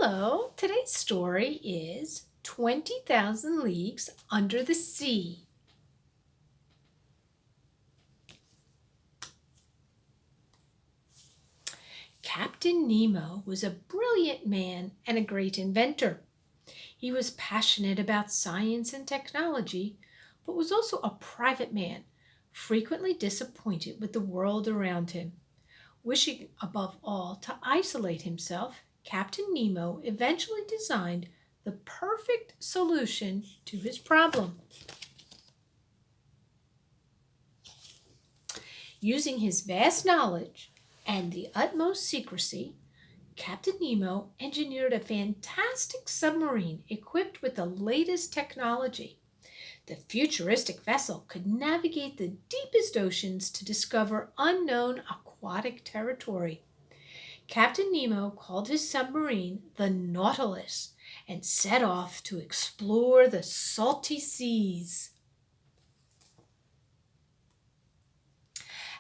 Hello, today's story is 20,000 Leagues Under the Sea. Captain Nemo was a brilliant man and a great inventor. He was passionate about science and technology, but was also a private man, frequently disappointed with the world around him. Wishing above all to isolate himself, Captain Nemo eventually designed the perfect solution to his problem. Using his vast knowledge and the utmost secrecy, Captain Nemo engineered a fantastic submarine equipped with the latest technology. The futuristic vessel could navigate the deepest oceans to discover unknown aquatic territory. Captain Nemo called his submarine the Nautilus and set off to explore the salty seas.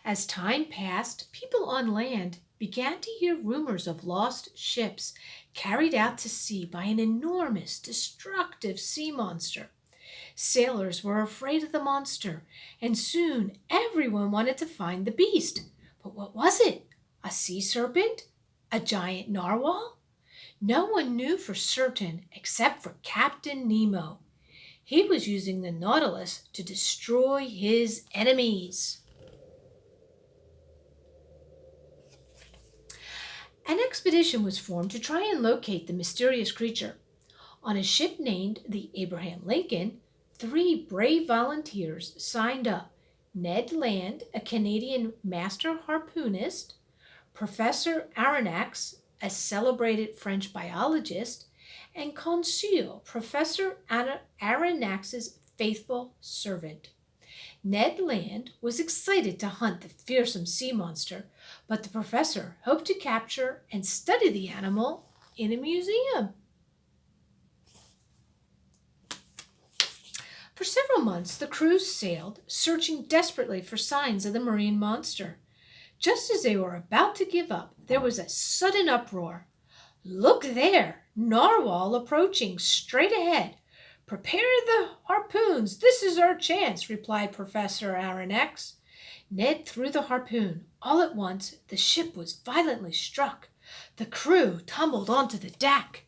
As time passed, people on land began to hear rumors of lost ships carried out to sea by an enormous, destructive sea monster. Sailors were afraid of the monster, and soon everyone wanted to find the beast. But what was it? A sea serpent? A giant narwhal? No one knew for certain except for Captain Nemo. He was using the Nautilus to destroy his enemies. An expedition was formed to try and locate the mysterious creature. On a ship named the Abraham Lincoln, three brave volunteers signed up: Ned Land, a Canadian master harpoonist; Professor Aronnax, a celebrated French biologist; and Conseil, Professor Aronnax's faithful servant. Ned Land was excited to hunt the fearsome sea monster, but the professor hoped to capture and study the animal in a museum. For several months, the crew sailed, searching desperately for signs of the marine monster. Just as they were about to give up, there was a sudden uproar. "Look there! Narwhal approaching straight ahead! Prepare the harpoons! This is our chance!" replied Professor Aronnax. Ned threw the harpoon. All at once, the ship was violently struck. The crew tumbled onto the deck.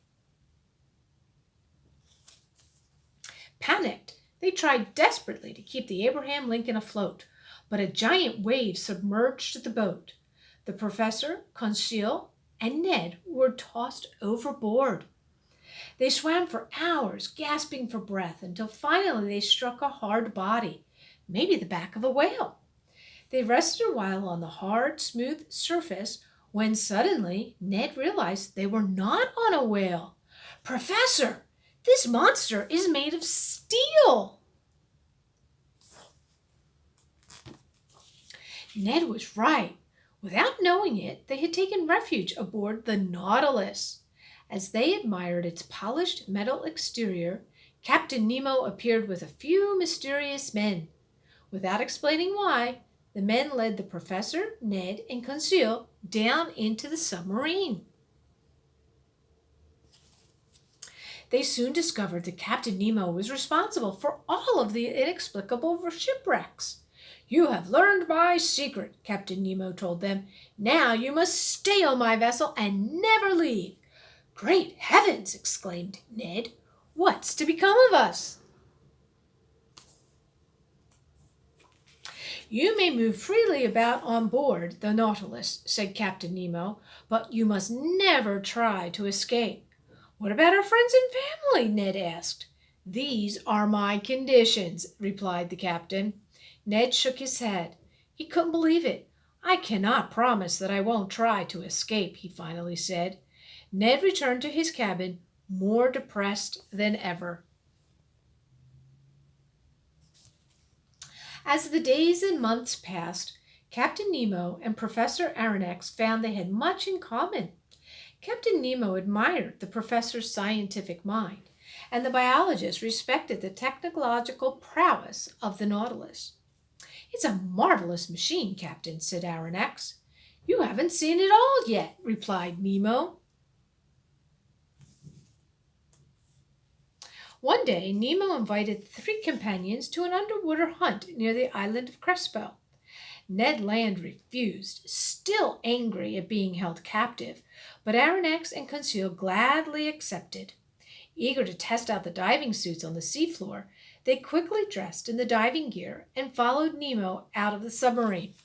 Panicked, they tried desperately to keep the Abraham Lincoln afloat, but a giant wave submerged the boat. The professor, Conseil, and Ned were tossed overboard. They swam for hours, gasping for breath, until finally they struck a hard body, maybe the back of a whale. They rested a while on the hard, smooth surface when suddenly Ned realized they were not on a whale. "Professor, this monster is made of steel!" Ned was right. Without knowing it, they had taken refuge aboard the Nautilus. As they admired its polished metal exterior, Captain Nemo appeared with a few mysterious men. Without explaining why, the men led the professor, Ned, and Conseil down into the submarine. They soon discovered that Captain Nemo was responsible for all of the inexplicable shipwrecks. "You have learned my secret," Captain Nemo told them. "Now you must stay on my vessel and never leave." "Great heavens!" exclaimed Ned. "What's to become of us?" "You may move freely about on board the Nautilus," said Captain Nemo, "but you must never try to escape." "What about our friends and family?" Ned asked. "These are my conditions," replied the captain. Ned shook his head. He couldn't believe it. "I cannot promise that I won't try to escape," he finally said. Ned returned to his cabin more depressed than ever. As the days and months passed, Captain Nemo and Professor Aronnax found they had much in common. Captain Nemo admired the professor's scientific mind, and the biologist respected the technological prowess of the Nautilus. "It's a marvelous machine, Captain," said Aronnax. "You haven't seen it all yet," replied Nemo. One day, Nemo invited three companions to an underwater hunt near the island of Crespo. Ned Land refused, still angry at being held captive, but Aronnax and Conseil gladly accepted. Eager to test out the diving suits on the seafloor, they quickly dressed in the diving gear and followed Nemo out of the submarine.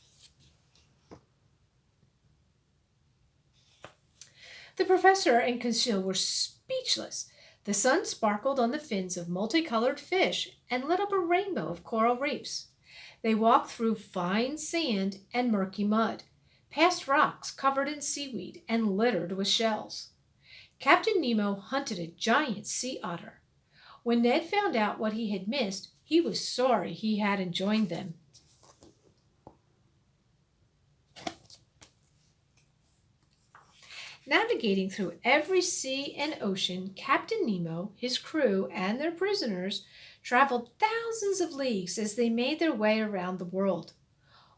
The professor and Conseil were speechless. The sun sparkled on the fins of multicolored fish and lit up a rainbow of coral reefs. They walked through fine sand and murky mud, past rocks covered in seaweed and littered with shells. Captain Nemo hunted a giant sea otter. When Ned found out what he had missed, he was sorry he hadn't joined them. Navigating through every sea and ocean, Captain Nemo, his crew, and their prisoners traveled thousands of leagues as they made their way around the world.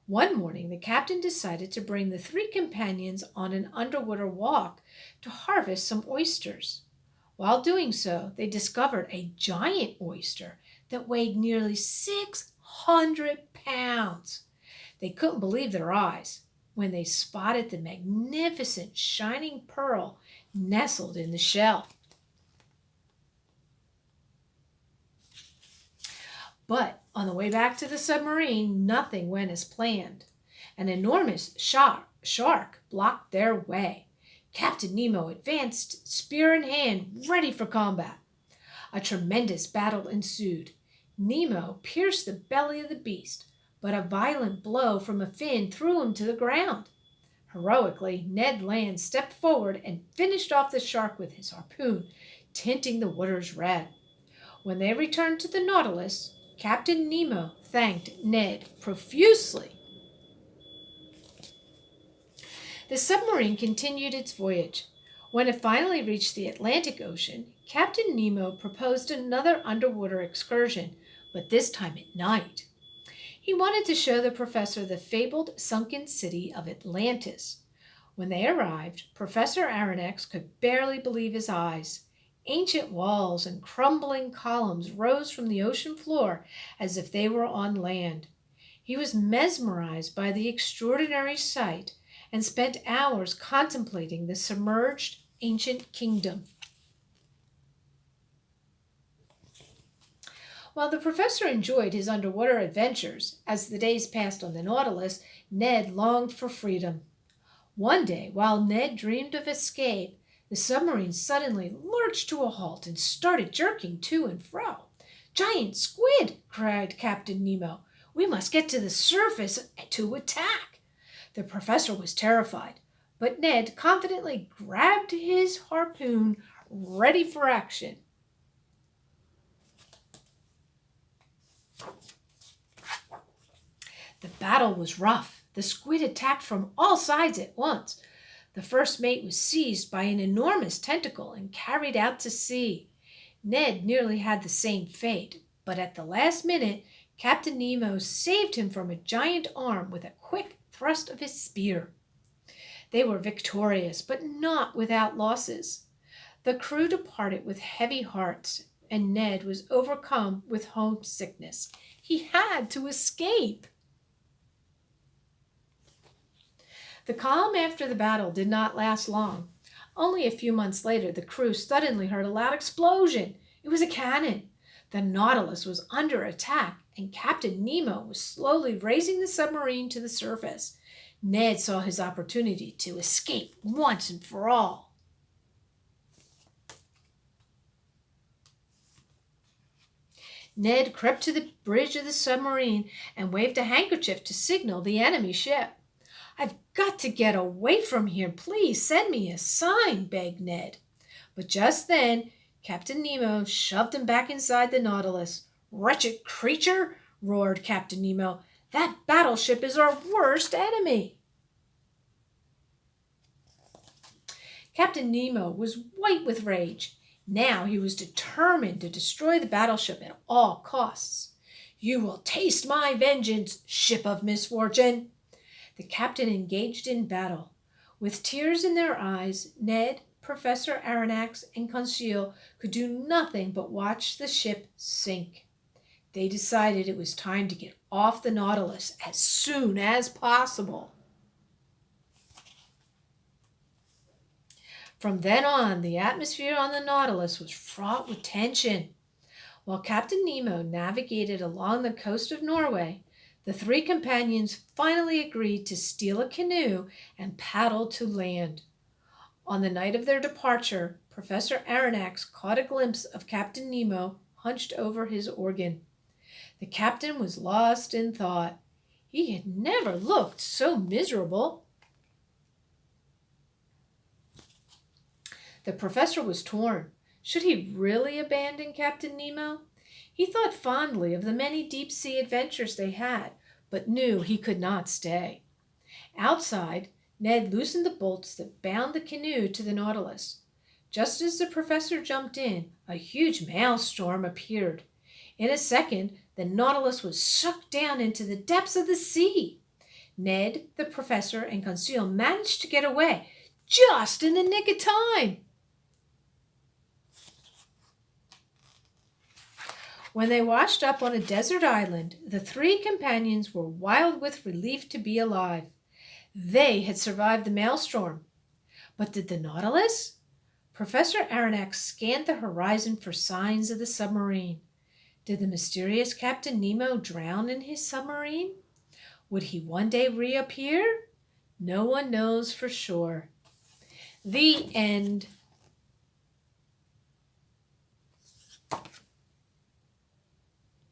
One morning, the captain decided to bring the three companions on an underwater walk to harvest some oysters. While doing so, they discovered a giant oyster that weighed nearly 600 pounds. They couldn't believe their eyes when they spotted the magnificent shining pearl nestled in the shell. But on the way back to the submarine, nothing went as planned. An enormous shark blocked their way. Captain Nemo advanced, spear in hand, ready for combat. A tremendous battle ensued. Nemo pierced the belly of the beast, but a violent blow from a fin threw him to the ground. Heroically, Ned Land stepped forward and finished off the shark with his harpoon, tinting the waters red. When they returned to the Nautilus, Captain Nemo thanked Ned profusely. The submarine continued its voyage. When it finally reached the Atlantic Ocean, Captain Nemo proposed another underwater excursion, but this time at night. He wanted to show the professor the fabled sunken city of Atlantis. When they arrived, Professor Aronnax could barely believe his eyes. Ancient walls and crumbling columns rose from the ocean floor as if they were on land. He was mesmerized by the extraordinary sight and spent hours contemplating the submerged ancient kingdom. While the professor enjoyed his underwater adventures, as the days passed on the Nautilus, Ned longed for freedom. One day, while Ned dreamed of escape, the submarine suddenly lurched to a halt and started jerking to and fro. "Giant squid!" cried Captain Nemo. "We must get to the surface to attack." The professor was terrified, but Ned confidently grabbed his harpoon, ready for action. The battle was rough. The squid attacked from all sides at once. The first mate was seized by an enormous tentacle and carried out to sea. Ned nearly had the same fate, but at the last minute, Captain Nemo saved him from a giant arm with a quick thrust of his spear. They were victorious, but not without losses. The crew departed with heavy hearts, and Ned was overcome with homesickness. He had to escape. The calm after the battle did not last long. Only a few months later, the crew suddenly heard a loud explosion. It was a cannon. The Nautilus was under attack, and Captain Nemo was slowly raising the submarine to the surface. Ned saw his opportunity to escape once and for all. Ned crept to the bridge of the submarine and waved a handkerchief to signal the enemy ship. "I've got to get away from here. Please send me a sign," begged Ned. But just then, Captain Nemo shoved him back inside the Nautilus. "Wretched creature!" roared Captain Nemo. "That battleship is our worst enemy." Captain Nemo was white with rage. Now he was determined to destroy the battleship at all costs. "You will taste my vengeance, ship of misfortune." The captain engaged in battle. With tears in their eyes, Ned Professor Aronnax and Conseil could do nothing but watch the ship sink. They decided it was time to get off the Nautilus as soon as possible. From then on, the atmosphere on the Nautilus was fraught with tension. While Captain Nemo navigated along the coast of Norway, the three companions finally agreed to steal a canoe and paddle to land. On the night of their departure, Professor Aronnax caught a glimpse of Captain Nemo hunched over his organ. The captain was lost in thought. He had never looked so miserable. The professor was torn. Should he really abandon Captain Nemo? He thought fondly of the many deep-sea adventures they had, but knew he could not stay. Outside, Ned loosened the bolts that bound the canoe to the Nautilus. Just as the professor jumped in, a huge maelstrom appeared. In a second, the Nautilus was sucked down into the depths of the sea. Ned, the professor, and Conseil managed to get away just in the nick of time. When they washed up on a desert island, the three companions were wild with relief to be alive. They had survived the maelstrom. But did the Nautilus? Professor Aronnax scanned the horizon for signs of the submarine. Did the mysterious Captain Nemo drown in his submarine? Would he one day reappear? No one knows for sure. The end.